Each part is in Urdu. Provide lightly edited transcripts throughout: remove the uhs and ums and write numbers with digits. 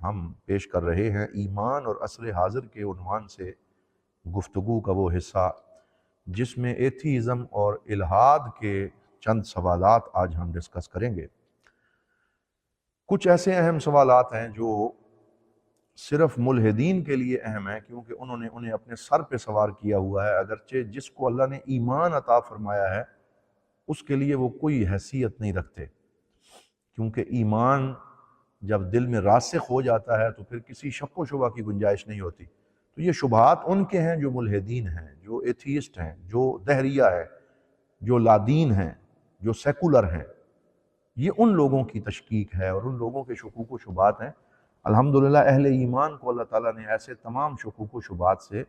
ہم پیش کر رہے ہیں ایمان اور عصر حاضر کے عنوان سے گفتگو کا وہ حصہ جس میں ایتھیزم اور الحاد کے چند سوالات آج ہم ڈسکس کریں گے۔ کچھ ایسے اہم سوالات ہیں جو صرف ملحدین کے لیے اہم ہیں کیونکہ انہیں اپنے سر پہ سوار کیا ہوا ہے، اگرچہ جس کو اللہ نے ایمان عطا فرمایا ہے اس کے لیے وہ کوئی حیثیت نہیں رکھتے، کیونکہ ایمان جب دل میں راسخ ہو جاتا ہے تو پھر کسی شک و شبہ کی گنجائش نہیں ہوتی۔ تو یہ شبہات ان کے ہیں جو ملحدین ہیں، جو ایتھیسٹ ہیں، جو دہریہ ہے، جو لادین ہیں، جو سیکولر ہیں، یہ ان لوگوں کی تشکیک ہے اور ان لوگوں کے شکوک و شبہات ہیں۔ الحمدللہ اہل ایمان کو اللہ تعالیٰ نے ایسے تمام شکوک و شبہات سے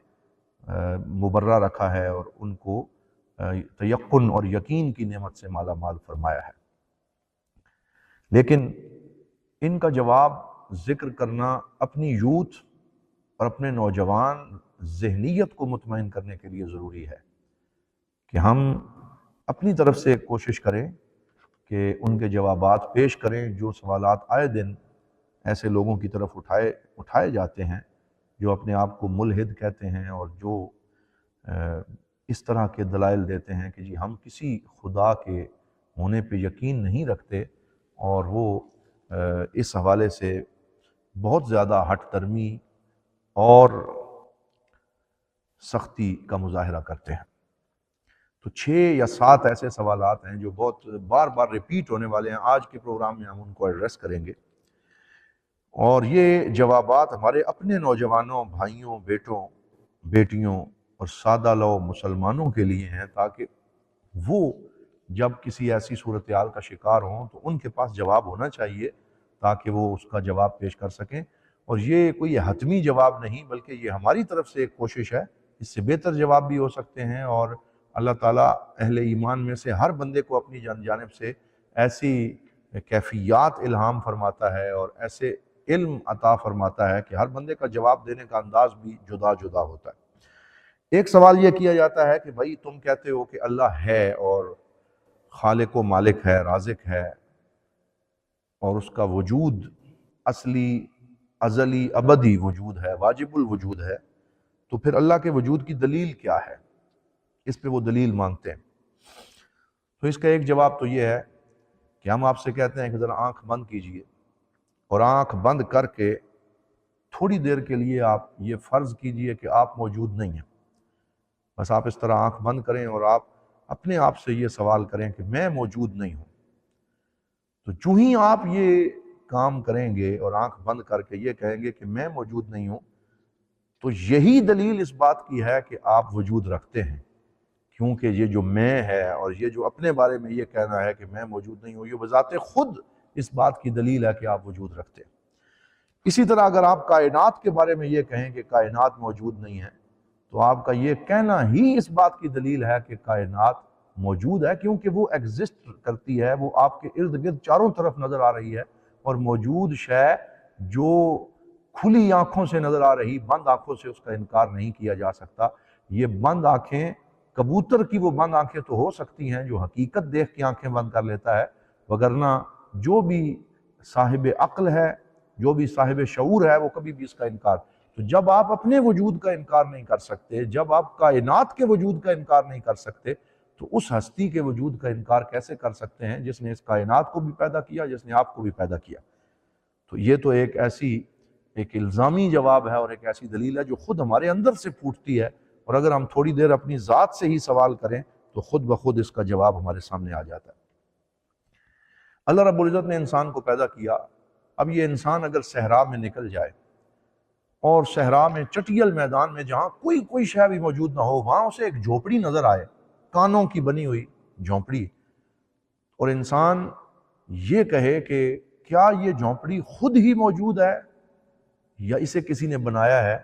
مبرہ رکھا ہے اور ان کو تیقن اور یقین کی نعمت سے مالا مال فرمایا ہے۔ لیکن ان کا جواب ذکر کرنا اپنی یوتھ اور اپنے نوجوان ذہنیت کو مطمئن کرنے کے لیے ضروری ہے کہ ہم اپنی طرف سے کوشش کریں کہ ان کے جوابات پیش کریں۔ جو سوالات آئے دن ایسے لوگوں کی طرف اٹھائے جاتے ہیں جو اپنے آپ کو ملحد کہتے ہیں اور جو اس طرح کے دلائل دیتے ہیں کہ جی ہم کسی خدا کے ہونے پہ یقین نہیں رکھتے، اور وہ اس حوالے سے بہت زیادہ ہٹ درمی اور سختی کا مظاہرہ کرتے ہیں۔ تو 6 یا 7 ایسے سوالات ہیں جو بہت بار بار ریپیٹ ہونے والے ہیں۔ آج کے پروگرام میں ہم ان کو ایڈریس کریں گے، اور یہ جوابات ہمارے اپنے نوجوانوں، بھائیوں، بیٹوں، بیٹیوں اور سادہ لو مسلمانوں کے لیے ہیں، تاکہ وہ جب کسی ایسی صورتحال کا شکار ہوں تو ان کے پاس جواب ہونا چاہیے تاکہ وہ اس کا جواب پیش کر سکیں۔ اور یہ کوئی حتمی جواب نہیں، بلکہ یہ ہماری طرف سے ایک کوشش ہے۔ اس سے بہتر جواب بھی ہو سکتے ہیں، اور اللہ تعالیٰ اہل ایمان میں سے ہر بندے کو اپنی جانب سے ایسی کیفیات الہام فرماتا ہے اور ایسے علم عطا فرماتا ہے کہ ہر بندے کا جواب دینے کا انداز بھی جدا جدا ہوتا ہے۔ ایک سوال یہ کیا جاتا ہے کہ بھائی تم کہتے ہو کہ اللہ ہے اور خالق و مالک ہے، رازق ہے، اور اس کا وجود اصلی، ازلی، ابدی وجود ہے، واجب الوجود ہے، تو پھر اللہ کے وجود کی دلیل کیا ہے؟ اس پہ وہ دلیل مانگتے ہیں۔ تو اس کا ایک جواب تو یہ ہے کہ ہم آپ سے کہتے ہیں کہ ذرا آنکھ بند کیجئے، اور آنکھ بند کر کے تھوڑی دیر کے لیے آپ یہ فرض کیجئے کہ آپ موجود نہیں ہیں۔ بس آپ اس طرح آنکھ بند کریں اور آپ اپنے آپ سے یہ سوال کریں کہ میں موجود نہیں ہوں۔ تو جو ہی آپ یہ کام کریں گے اور آنکھ بند کر کے یہ کہیں گے کہ میں موجود نہیں ہوں، تو یہی دلیل اس بات کی ہے کہ آپ وجود رکھتے ہیں، کیونکہ یہ جو میں ہے اور یہ جو اپنے بارے میں یہ کہنا ہے کہ میں موجود نہیں ہوں، یہ بذات خود اس بات کی دلیل ہے کہ آپ وجود رکھتے ہیں۔ اسی طرح اگر آپ کائنات کے بارے میں یہ کہیں کہ کائنات موجود نہیں ہے، تو آپ کا یہ کہنا ہی اس بات کی دلیل ہے کہ کائنات موجود ہے، کیونکہ وہ ایگزسٹ کرتی ہے، وہ آپ کے ارد گرد چاروں طرف نظر آ رہی ہے، اور موجود شے جو کھلی آنکھوں سے نظر آ رہی، بند آنکھوں سے اس کا انکار نہیں کیا جا سکتا۔ یہ بند آنکھیں، کبوتر کی وہ بند آنکھیں تو ہو سکتی ہیں جو حقیقت دیکھ کے آنکھیں بند کر لیتا ہے، وگرنہ جو بھی صاحب عقل ہے، جو بھی صاحب شعور ہے، وہ کبھی بھی اس کا انکار۔ تو جب آپ اپنے وجود کا انکار نہیں کر سکتے، جب آپ کائنات کے وجود کا انکار نہیں کر سکتے، تو اس ہستی کے وجود کا انکار کیسے کر سکتے ہیں جس نے اس کائنات کو بھی پیدا کیا، جس نے آپ کو بھی پیدا کیا؟ تو یہ تو ایک الزامی جواب ہے اور ایک ایسی دلیل ہے جو خود ہمارے اندر سے پھوٹتی ہے، اور اگر ہم تھوڑی دیر اپنی ذات سے ہی سوال کریں تو خود بخود اس کا جواب ہمارے سامنے آ جاتا ہے۔ اللہ رب العزت نے انسان کو پیدا کیا۔ اب یہ انسان اگر صحرا میں نکل جائے اور صحرا میں چٹیل میدان میں جہاں کوئی شے بھی موجود نہ ہو، وہاں اسے ایک جھونپڑی نظر آئے، کانوں کی بنی ہوئی جھونپڑی، اور انسان یہ کہے کہ کیا یہ جھونپڑی خود ہی موجود ہے یا اسے کسی نے بنایا ہے،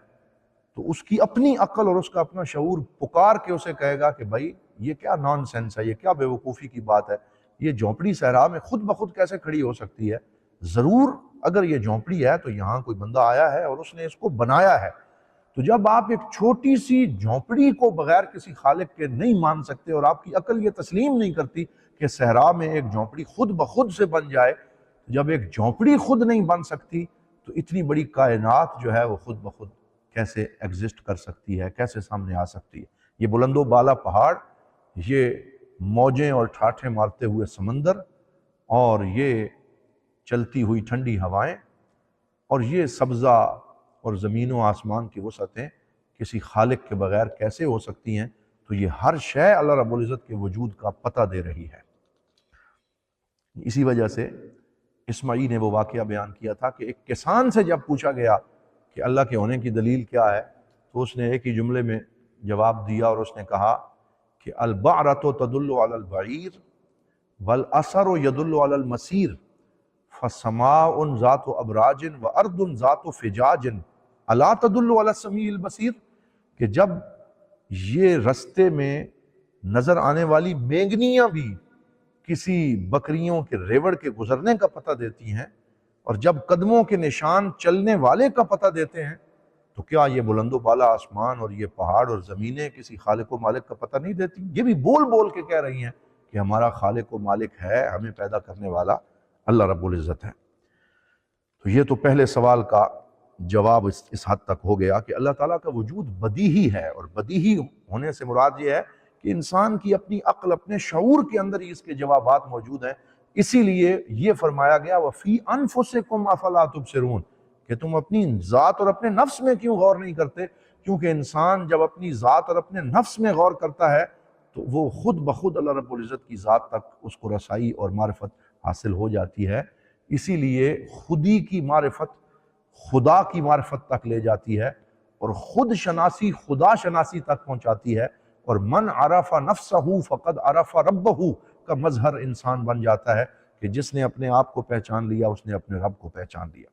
تو اس کی اپنی عقل اور اس کا اپنا شعور پکار کے اسے کہے گا کہ بھائی یہ کیا نان سینس ہے، یہ کیا بے وقوفی کی بات ہے، یہ جھونپڑی صحرا میں خود بخود کیسے کھڑی ہو سکتی ہے؟ ضرور اگر یہ جھونپڑی ہے تو یہاں کوئی بندہ آیا ہے اور اس نے اس کو بنایا ہے۔ تو جب آپ ایک چھوٹی سی جھونپڑی کو بغیر کسی خالق کے نہیں مان سکتے اور آپ کی عقل یہ تسلیم نہیں کرتی کہ صحرا میں ایک جھونپڑی خود بخود سے بن جائے، جب ایک جھونپڑی خود نہیں بن سکتی تو اتنی بڑی کائنات جو ہے وہ خود بخود کیسے ایگزسٹ کر سکتی ہے، کیسے سامنے آ سکتی ہے؟ یہ بلند و بالا پہاڑ، یہ موجیں اور ٹھاٹھیں مارتے ہوئے سمندر، اور یہ چلتی ہوئی ٹھنڈی ہوائیں، اور یہ سبزہ اور زمین و آسمان کی وسعتیں کسی خالق کے بغیر کیسے ہو سکتی ہیں؟ تو یہ ہر شے اللہ رب العزت کے وجود کا پتہ دے رہی ہے۔ اسی وجہ سے اسماعیل نے وہ واقعہ بیان کیا تھا کہ ایک کسان سے جب پوچھا گیا کہ اللہ کے ہونے کی دلیل کیا ہے، تو اس نے ایک ہی جملے میں جواب دیا، اور اس نے کہا کہ البعرۃ تدل علی البعیر والاثر یدل علی المسیر فسماء ذات ابراج وارض ذات فجاج الا تدل علی السمیع البصیر، کہ جب یہ رستے میں نظر آنے والی مینگنیاں بھی کسی بکریوں کے ریوڑ کے گزرنے کا پتہ دیتی ہیں، اور جب قدموں کے نشان چلنے والے کا پتہ دیتے ہیں، تو کیا یہ بلند و بالا آسمان اور یہ پہاڑ اور زمینیں کسی خالق و مالک کا پتہ نہیں دیتی؟ یہ بھی بول بول کے کہہ رہی ہیں کہ ہمارا خالق و مالک ہے، ہمیں پیدا کرنے والا اللہ رب العزت ہے۔ تو یہ تو پہلے سوال کا جواب اس حد تک ہو گیا کہ اللہ تعالیٰ کا وجود بدیہی ہے، اور بدیہی ہونے سے مراد یہ ہے کہ انسان کی اپنی عقل، اپنے شعور کے اندر ہی اس کے جوابات موجود ہیں۔ اسی لیے یہ فرمایا گیا وَفِي أَنفُسِكُمْ أَفَلَا تُبْصِرُونَ، کہ تم اپنی ذات اور اپنے نفس میں کیوں غور نہیں کرتے؟ کیونکہ انسان جب اپنی ذات اور اپنے نفس میں غور کرتا ہے تو وہ خود بخود اللہ رب العزت کی ذات تک اس کو رسائی اور معرفت حاصل ہو جاتی ہے۔ اسی لیے خودی کی معرفت خدا کی معرفت تک لے جاتی ہے، اور خود شناسی خدا شناسی تک پہنچاتی ہے، اور من عرف نفسہ فقد عرف ربہ کا مظہر انسان بن جاتا ہے کہ جس نے اپنے آپ کو پہچان لیا اس نے اپنے رب کو پہچان لیا۔